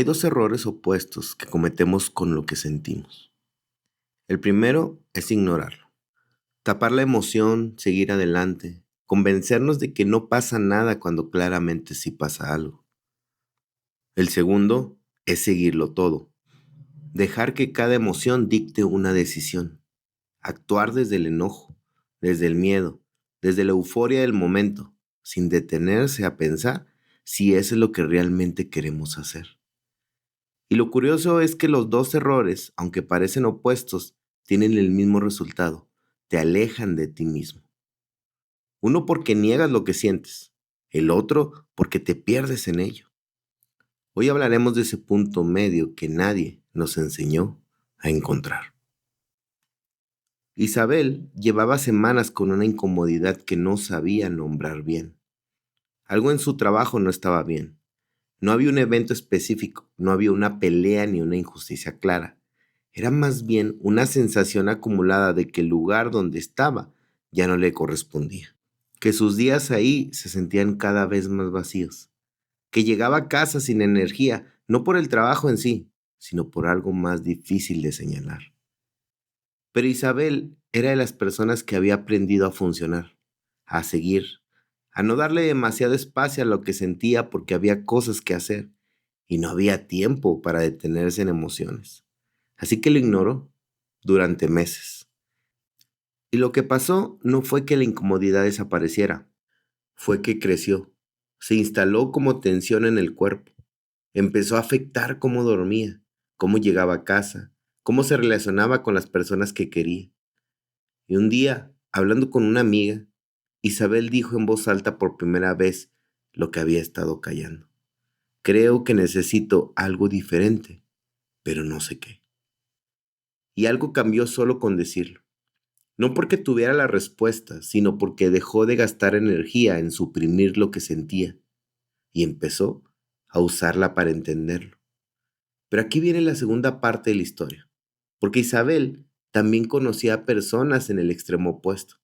Hay dos errores opuestos que cometemos con lo que sentimos. El primero es ignorarlo, tapar la emoción, seguir adelante, convencernos de que no pasa nada cuando claramente sí pasa algo. El segundo es seguirlo todo, dejar que cada emoción dicte una decisión, actuar desde el enojo, desde el miedo, desde la euforia del momento, sin detenerse a pensar si eso es lo que realmente queremos hacer. Y lo curioso es que los dos errores, aunque parecen opuestos, tienen el mismo resultado. Te alejan de ti mismo. Uno porque niegas lo que sientes, el otro porque te pierdes en ello. Hoy hablaremos de ese punto medio que nadie nos enseñó a encontrar. Isabel llevaba semanas con una incomodidad que no sabía nombrar bien. Algo en su trabajo no estaba bien. No había un evento específico, no había una pelea ni una injusticia clara. Era más bien una sensación acumulada de que el lugar donde estaba ya no le correspondía, que sus días ahí se sentían cada vez más vacíos, que llegaba a casa sin energía, no por el trabajo en sí, sino por algo más difícil de señalar. Pero Isabel era de las personas que había aprendido a funcionar, a seguir, a no darle demasiado espacio a lo que sentía porque había cosas que hacer y no había tiempo para detenerse en emociones. Así que lo ignoró durante meses. Y lo que pasó no fue que la incomodidad desapareciera, fue que creció. Se instaló como tensión en el cuerpo. Empezó a afectar cómo dormía, cómo llegaba a casa, cómo se relacionaba con las personas que quería. Y un día, hablando con una amiga, Isabel dijo en voz alta por primera vez lo que había estado callando. Creo que necesito algo diferente, pero no sé qué. Y algo cambió solo con decirlo. No porque tuviera la respuesta, sino porque dejó de gastar energía en suprimir lo que sentía y empezó a usarla para entenderlo. Pero aquí viene la segunda parte de la historia, porque Isabel también conocía a personas en el extremo opuesto,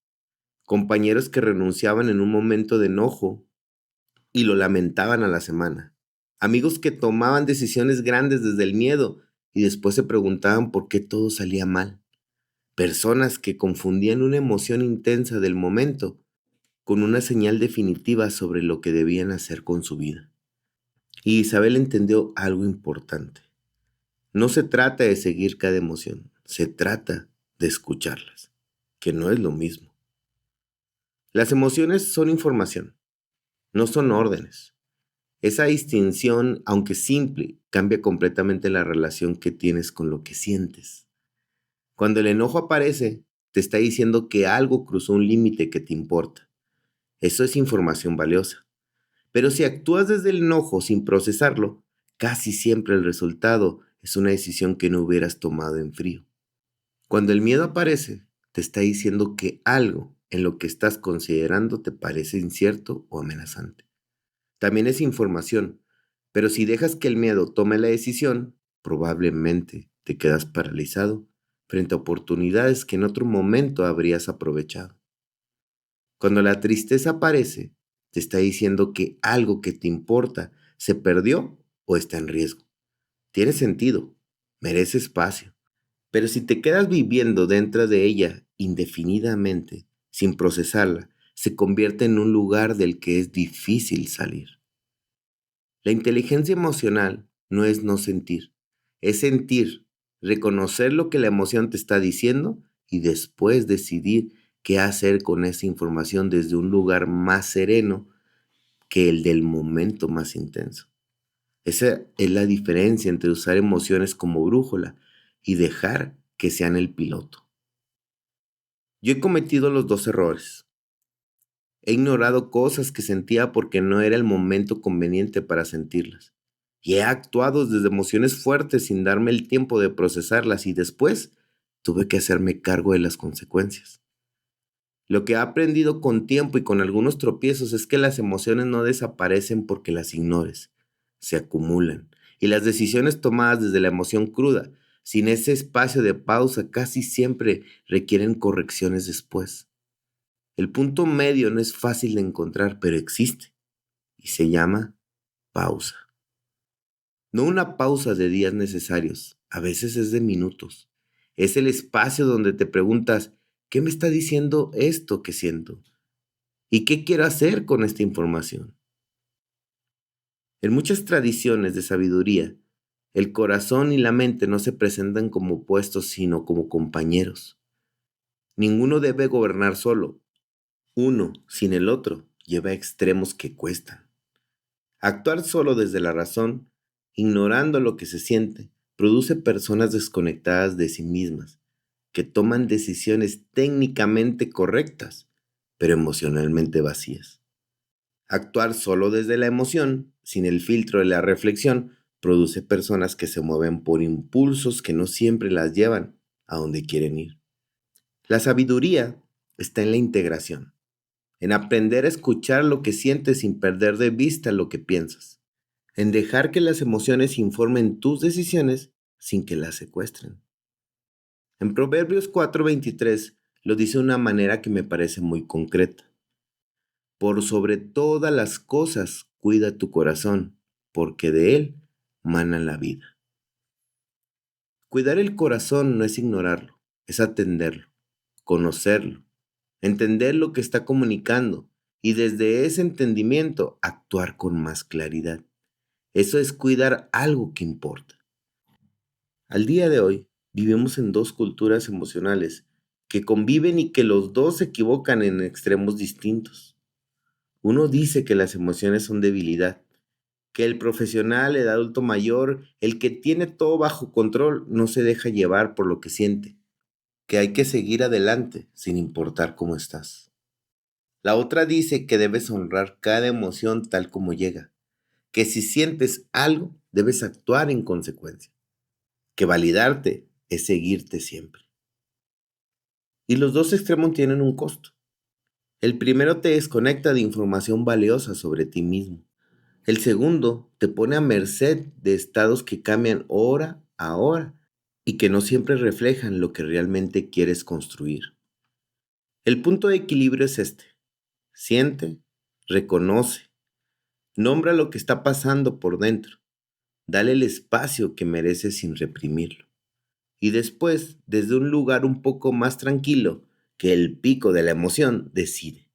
compañeros que renunciaban en un momento de enojo y lo lamentaban a la semana, amigos que tomaban decisiones grandes desde el miedo y después se preguntaban por qué todo salía mal, personas que confundían una emoción intensa del momento con una señal definitiva sobre lo que debían hacer con su vida. Y Isabel entendió algo importante. No se trata de seguir cada emoción, se trata de escucharlas, que no es lo mismo. Las emociones son información, no son órdenes. Esa distinción, aunque simple, cambia completamente la relación que tienes con lo que sientes. Cuando el enojo aparece, te está diciendo que algo cruzó un límite que te importa. Eso es información valiosa. Pero si actúas desde el enojo sin procesarlo, casi siempre el resultado es una decisión que no hubieras tomado en frío. Cuando el miedo aparece, te está diciendo que algo en lo que estás considerando te parece incierto o amenazante. También es información, pero si dejas que el miedo tome la decisión, probablemente te quedas paralizado frente a oportunidades que en otro momento habrías aprovechado. Cuando la tristeza aparece, te está diciendo que algo que te importa se perdió o está en riesgo. Tiene sentido, merece espacio. Pero si te quedas viviendo dentro de ella indefinidamente, sin procesarla, se convierte en un lugar del que es difícil salir. La inteligencia emocional no es no sentir, es sentir, reconocer lo que la emoción te está diciendo y después decidir qué hacer con esa información desde un lugar más sereno que el del momento más intenso. Esa es la diferencia entre usar emociones como brújula y dejar que sean el piloto. Yo he cometido los dos errores. He ignorado cosas que sentía porque no era el momento conveniente para sentirlas. Y he actuado desde emociones fuertes sin darme el tiempo de procesarlas y después tuve que hacerme cargo de las consecuencias. Lo que he aprendido con tiempo y con algunos tropiezos es que las emociones no desaparecen porque las ignores, se acumulan. Y las decisiones tomadas desde la emoción cruda, sin ese espacio de pausa, casi siempre requieren correcciones después. El punto medio no es fácil de encontrar, pero existe y se llama pausa. No una pausa de días necesarios, a veces es de minutos. Es el espacio donde te preguntas, ¿qué me está diciendo esto que siento? ¿Y qué quiero hacer con esta información? En muchas tradiciones de sabiduría, el corazón y la mente no se presentan como opuestos, sino como compañeros. Ninguno debe gobernar solo. Uno, sin el otro, lleva a extremos que cuestan. Actuar solo desde la razón, ignorando lo que se siente, produce personas desconectadas de sí mismas, que toman decisiones técnicamente correctas, pero emocionalmente vacías. Actuar solo desde la emoción, sin el filtro de la reflexión, produce personas que se mueven por impulsos que no siempre las llevan a donde quieren ir. La sabiduría está en la integración, en aprender a escuchar lo que sientes sin perder de vista lo que piensas, en dejar que las emociones informen tus decisiones sin que las secuestren. En Proverbios 4:23 lo dice de una manera que me parece muy concreta. Por sobre todas las cosas, cuida tu corazón, porque de él mana la vida. Cuidar el corazón no es ignorarlo, es atenderlo, conocerlo, entender lo que está comunicando y desde ese entendimiento actuar con más claridad. Eso es cuidar algo que importa. Al día de hoy, vivimos en dos culturas emocionales que conviven y que los dos se equivocan en extremos distintos. Uno dice que las emociones son debilidad, que el profesional, el adulto mayor, el que tiene todo bajo control, no se deja llevar por lo que siente, que hay que seguir adelante sin importar cómo estás. La otra dice que debes honrar cada emoción tal como llega, que si sientes algo, debes actuar en consecuencia, que validarte es seguirte siempre. Y los dos extremos tienen un costo. El primero te desconecta de información valiosa sobre ti mismo. El segundo te pone a merced de estados que cambian hora a hora y que no siempre reflejan lo que realmente quieres construir. El punto de equilibrio es este. Siente, reconoce, nombra lo que está pasando por dentro, dale el espacio que mereces sin reprimirlo. Y después, desde un lugar un poco más tranquilo que el pico de la emoción, decide.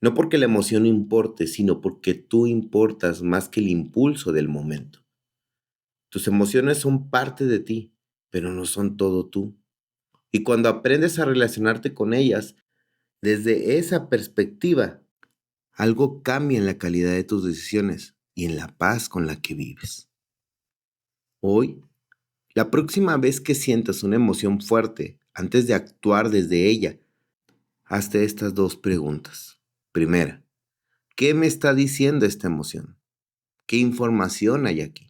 No porque la emoción importe, sino porque tú importas más que el impulso del momento. Tus emociones son parte de ti, pero no son todo tú. Y cuando aprendes a relacionarte con ellas desde esa perspectiva, algo cambia en la calidad de tus decisiones y en la paz con la que vives. Hoy, la próxima vez que sientas una emoción fuerte, antes de actuar desde ella, hazte estas dos preguntas. Primera, ¿qué me está diciendo esta emoción? ¿Qué información hay aquí?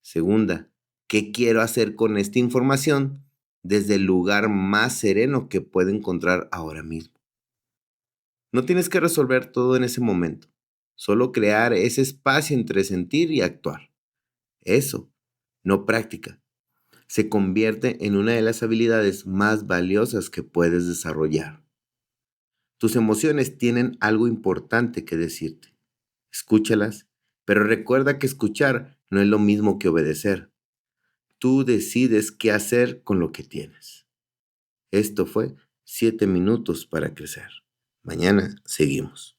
Segunda, ¿qué quiero hacer con esta información desde el lugar más sereno que puedo encontrar ahora mismo? No tienes que resolver todo en ese momento, solo crear ese espacio entre sentir y actuar. Eso, no práctica, se convierte en una de las habilidades más valiosas que puedes desarrollar. Tus emociones tienen algo importante que decirte. Escúchalas, pero recuerda que escuchar no es lo mismo que obedecer. Tú decides qué hacer con lo que tienes. Esto fue 7 minutos para crecer. Mañana seguimos.